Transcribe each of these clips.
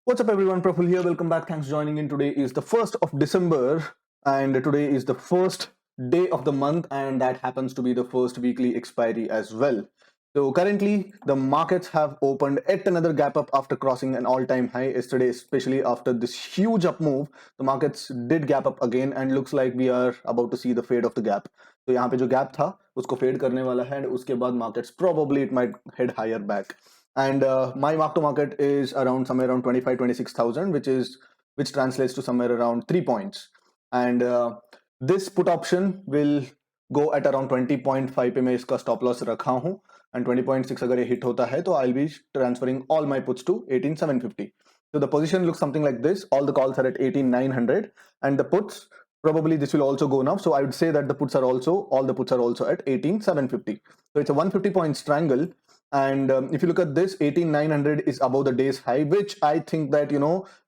What's up, everyone? Praful here. Welcome back. Thanks for joining in. Today is the 1st of December, and today is the first day of the month, and that happens to be the first weekly expiry as well. So, currently, the markets have opened yet another gap up after crossing an all time high yesterday, especially after this huge up move. The markets did gap up again, and looks like we are about to see the fade of the gap. तो यहाँ पे जो gap था उसको fade करने वाला है and उसके बाद markets probably it might head higher back. And my mark to market is around somewhere around 25-26,000, which translates to somewhere around 3 points. And this put option will go at around 20.5 पे मैं इसका stop loss रखा हूँ, and 20.6 अगर ये hit होता है तो I'll be transferring all my puts to 18,750. So the position looks something like this. All the calls are at 18,900 and the puts probably this will also go now. So I would say that all the puts are also at 18,750. So it's a 150 point strangle. And if you look at this, 18,900 is above the day's high, which I think that,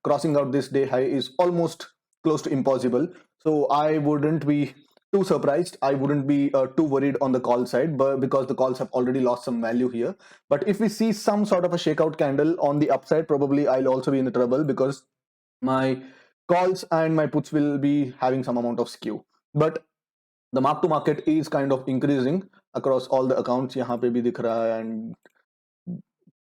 crossing out this day high is almost close to impossible. So I wouldn't be too surprised. I wouldn't be too worried on the call side, but because the calls have already lost some value here. But if we see some sort of a shakeout candle on the upside, probably I'll also be in the trouble because my calls and my puts will be having some amount of skew. But the mark to market is kind of increasing across all the accounts. यहाँ पे भी दिख रहा है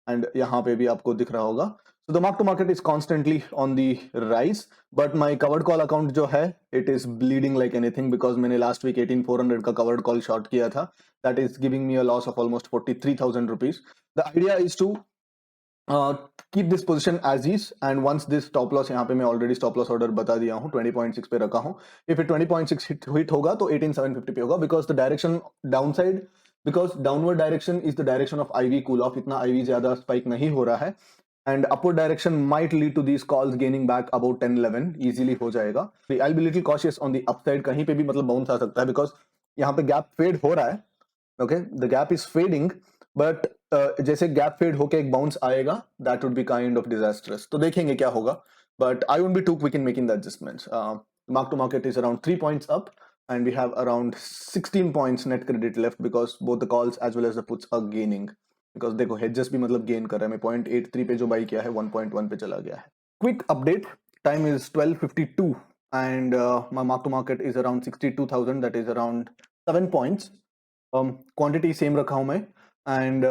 and यहाँ पे भी आपको दिख रहा होगा. So the mark to market is constantly on the rise, but my covered call account जो है, it is bleeding like anything because मैंने last week 18,400 का covered call short किया था. That is giving me a loss of almost 43,000 rupees. The idea is to keep this position as is, and once this stop loss, यहाँ पे मैं already stop loss order बता दिया हूँ, 20.6 पे रखा हूँ. If it 20.6 hit होगा तो 18,750 पे होगा because the direction downside, because downward direction is the direction of IV cool off. इतना IV ज्यादा spike नहीं हो रहा है, and upward direction might lead to these calls gaining back about 10-11 easily हो जाएगा. I'll be little cautious on the upside. कहीं पे भी मतलब bounce आ सकता है because यहाँ पे gap fade हो रहा है. Okay, the gap is fading, but जैसे गैप फेड होके एक बाउंस आएगा, that would be kind of disastrous. तो देखेंगे क्या होगा, but I won't be too quick in making the adjustments. mark to market is around 3 points up, and we have around 16 points net credit left because both the calls as well as the puts are gaining. because देखो hedges भी मतलब gain कर रहा है. मैं 0.83 पे जो by किया है 1.1 पे चला गया है. Quick update, time is 12:52 and my mark to market is around 62,000, that is around 7 points. Quantity same rakha hu main, and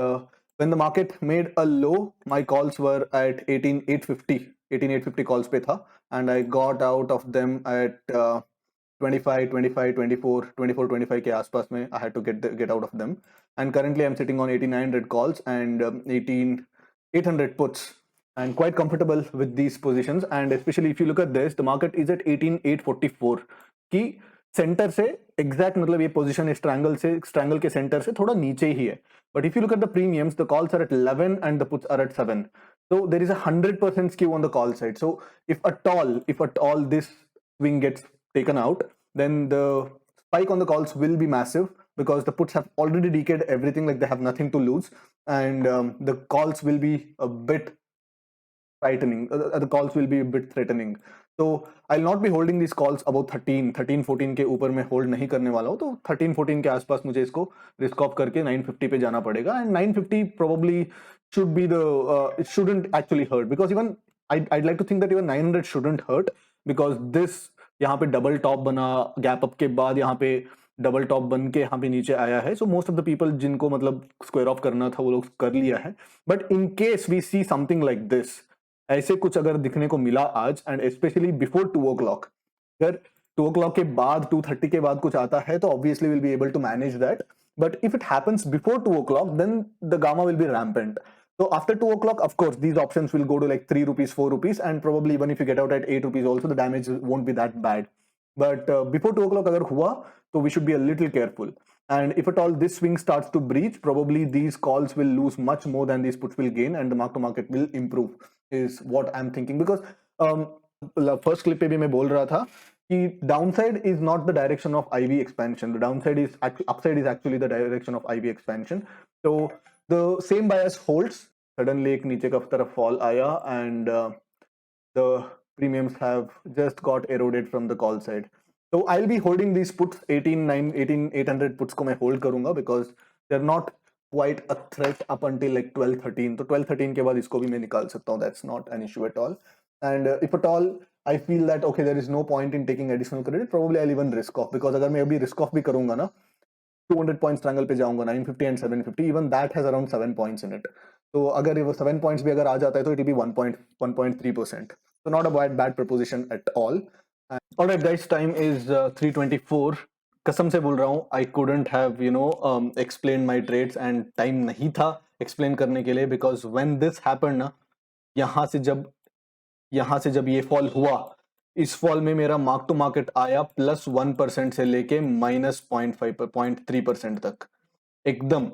when the market made a low, my calls were at 18,850 calls pe tha, and I got out of them at 25, 25, 24, 24, 25 ke aaspaas mein. I had to get out of them, and currently I'm sitting on 8,900 calls and 18,800 puts, and quite comfortable with these positions. And especially if you look at this, the market is at 18,844 की centre से exact, मतलब ये position इस triangle के centre से थोड़ा नीचे ही है. But if you look at the premiums, the calls are at 11 and the puts are at 7. So there is a 100% skew on the call side. So if at all this swing gets taken out, then the spike on the calls will be massive because the puts have already decayed everything, like they have nothing to lose, and the calls will be a bit frightening. The calls will be a bit threatening. तो I not be holding this calls about 13-14 के ऊपर मैं hold नहीं करने वाला हूँ. तो 13-14 के आसपास मुझे इसको रिस्क ऑफ करके 950 पे जाना पड़ेगा, and 950 probably should be the it shouldn't actually hurt because even I'd like to think that even 900 shouldn't hurt because this यहाँ पे डबल टॉप बना, गैप अप के बाद यहाँ पे डबल टॉप बन के यहाँ पे नीचे आया है. So most of the people जिनको मतलब स्क्वायर ऑफ करना था वो लोग कर लिया है. But in case we see something like this, ऐसे कुछ अगर दिखने को मिला आज, एंड स्पेशली बिफोर 2 o'clock, अगर 2 o'clock के बाद 2:30 के बाद कुछ आता है तो obviously will be able to manage that. But if it happens before 2 o'clock, then the gamma will be rampant. So after 2 o'clock, of course, these options will go to like 3 rupees, 4 rupees, and probably even if you get out at 8 rupees also, the damage won't be that bad. But before 2 o'clock agar hua, so we should be a little careful. And if at all this swing starts to breach, probably these calls will lose much more than these puts will gain, and the mark to market will improve, is what I'm thinking. Because first clip पे भी मैं बोल रहा था कि downside is not the direction of IV expansion. The downside is upside is actually the direction of IV expansion. So the same bias holds. Suddenly एक नीचे का तरफ fall आया, and the premiums have just got eroded from the call side. So I'll be holding these puts. 18,800 puts को मैं hold करूंगा because they're not quite a threat up until like 12-13. तो 12-13 के बाद इसको भी मैं निकाल सकता हूँ. That's not an issue at all. And if at all I feel that okay, there is no point in taking additional credit, probably I'll even risk off, because अगर मैं अभी risk off भी करूंगा ना, 200 points triangle पे जाऊंगा, 950 and 750, even that has around 7 points in it. तो अगर वो 7 points भी अगर आ जाता है तो it will be 1.3%. So not a bad proposition at all. Alright guys, time is 3:24. कसम से बोल रहा हूँ, I couldn't have explained my trades and time नहीं था explain करने के लिए, because when this happened ना, यहाँ से जब ये फॉल हुआ, इस फॉल में मेरा मार्क टू मार्केट आया +1% से लेके -0.3% तक एकदम.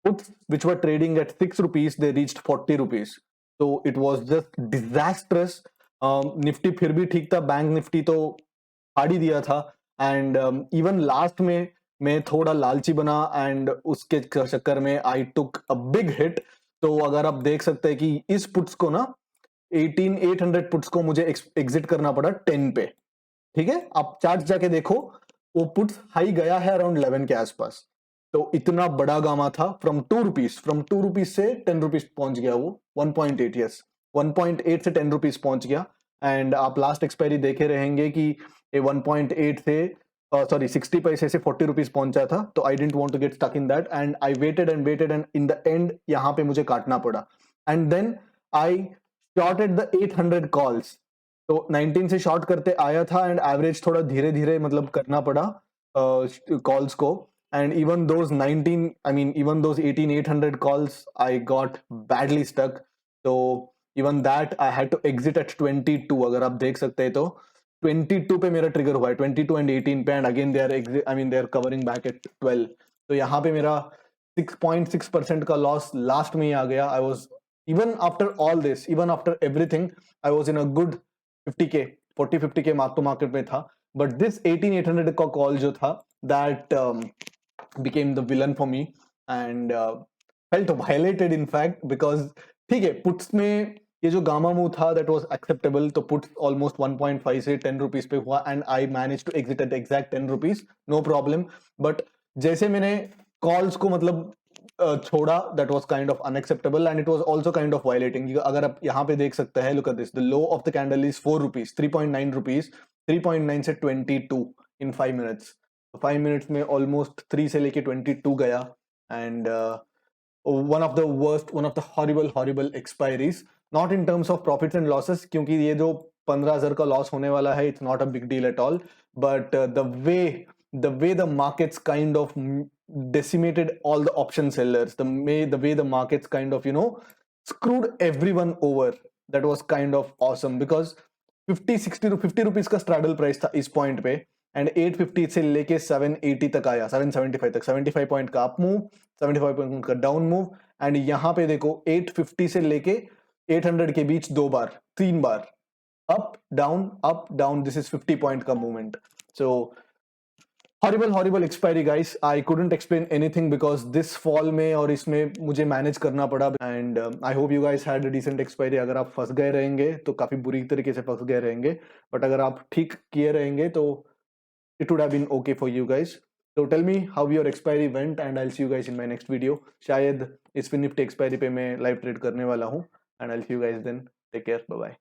Puts which were trading at 6 rupees, they reached 40 rupees. So it was just disastrous. Nifty फिर भी ठीक था, बैंक निफ्टी तो फाड़ ही दिया था. एंड इवन लास्ट में मैं थोड़ा लालची बना एंड उसके चक्कर में आई टुक अ बिग हिट. तो अगर आप देख सकते हैं कि इस पुट्स को ना 18,800 पुट्स को मुझे एग्जिट करना पड़ा 10 पे. ठीक है, आप चार्ट जाके देखो, वो पुट्स हाई गया है अराउंड 11 के आसपास. तो इतना बड़ा गामा था. फ्रॉम 2 रुपीज से 10 रुपीज पहुंच गया वो. 1.8, यस, 1.8 से 10 रुपीज पहुंच गया. एंड आप लास्ट एक्सपायरी देखे रहेंगे कि ये 1.8 से 60 पैसे से 40 रुपीज पहुंचा था. तो I didn't want to get stuck in that and I waited and in the end यहाँ पे मुझे काटना पड़ा. And then I shorted the 800 calls. तो 19 से शॉर्ट करते आया था एंड एवरेज थोड़ा धीरे धीरे मतलब करना पड़ा कॉल्स को. And even those 18,800 calls, I got badly stuck. So even that I had to exit at 22. अगर आप देख सकते हैं तो 22 पे मेरा ट्रिगर हुआ है, 22 and 18 पे, and again they are covering back at 12. तो यहाँ पे मेरा 6.6% का लॉस लास्ट में ही आ गया. I was, even after all this, even after everything, I was in a good 50k, 40-50k mark to market में था. But this 18,800 का कॉल जो था, that became the villain for me and felt violated in fact, because ठीक है, puts में ये जो गामा मूव था that was acceptable. तो पुट्स almost 1.5 से 10 रुपीज पे हुआ and I managed to exit at exact 10 rupees, no problem. But जैसे मैंने कॉल्स को मतलब छोड़ा, that was kind of unacceptable and it was also kind of violating. अगर आप यहाँ पे देख सकते हैं, look at this, the low of the candle is 4 rupees, 3.9 rupees, 3.9 से 22 in 5 minutes. 5 minutes में almost 3 से लेके 22 गया. and one of the horrible expiries, not in terms of profits and losses, क्योंकि ये जो 15,000 का लॉस होने वाला है, it's not a big deal at all. But the way the markets kind of decimated all the option sellers, the way the markets kind of screwed everyone over, that was kind of awesome. Because 50 rupees का straddle price था इस point पे, and 850 से लेके 780 तक आया, 775 तक, 75 point का अप मूव, 75 पॉइंट का डाउन मूव. एंड यहाँ पे देखो 850 से लेके 800 के बीच 3 बार up down. This is 50 point का movement. So horrible expiry guys. I couldn't explain anything because this fall में और इसमें मुझे मैनेज करना पड़ा. And I hope you guys had a decent expiry. अगर आप फंस गए रहेंगे तो काफी बुरी तरीके से फंस गए रहेंगे, बट अगर आप ठीक किए रहेंगे तो it would have been okay for you guys. So tell me how your expiry went and I'll see you guys in my next video. शायद इस Nifty expiry पे मैं live trade करने वाला हूँ and I'll see you guys then. Take care. Bye bye.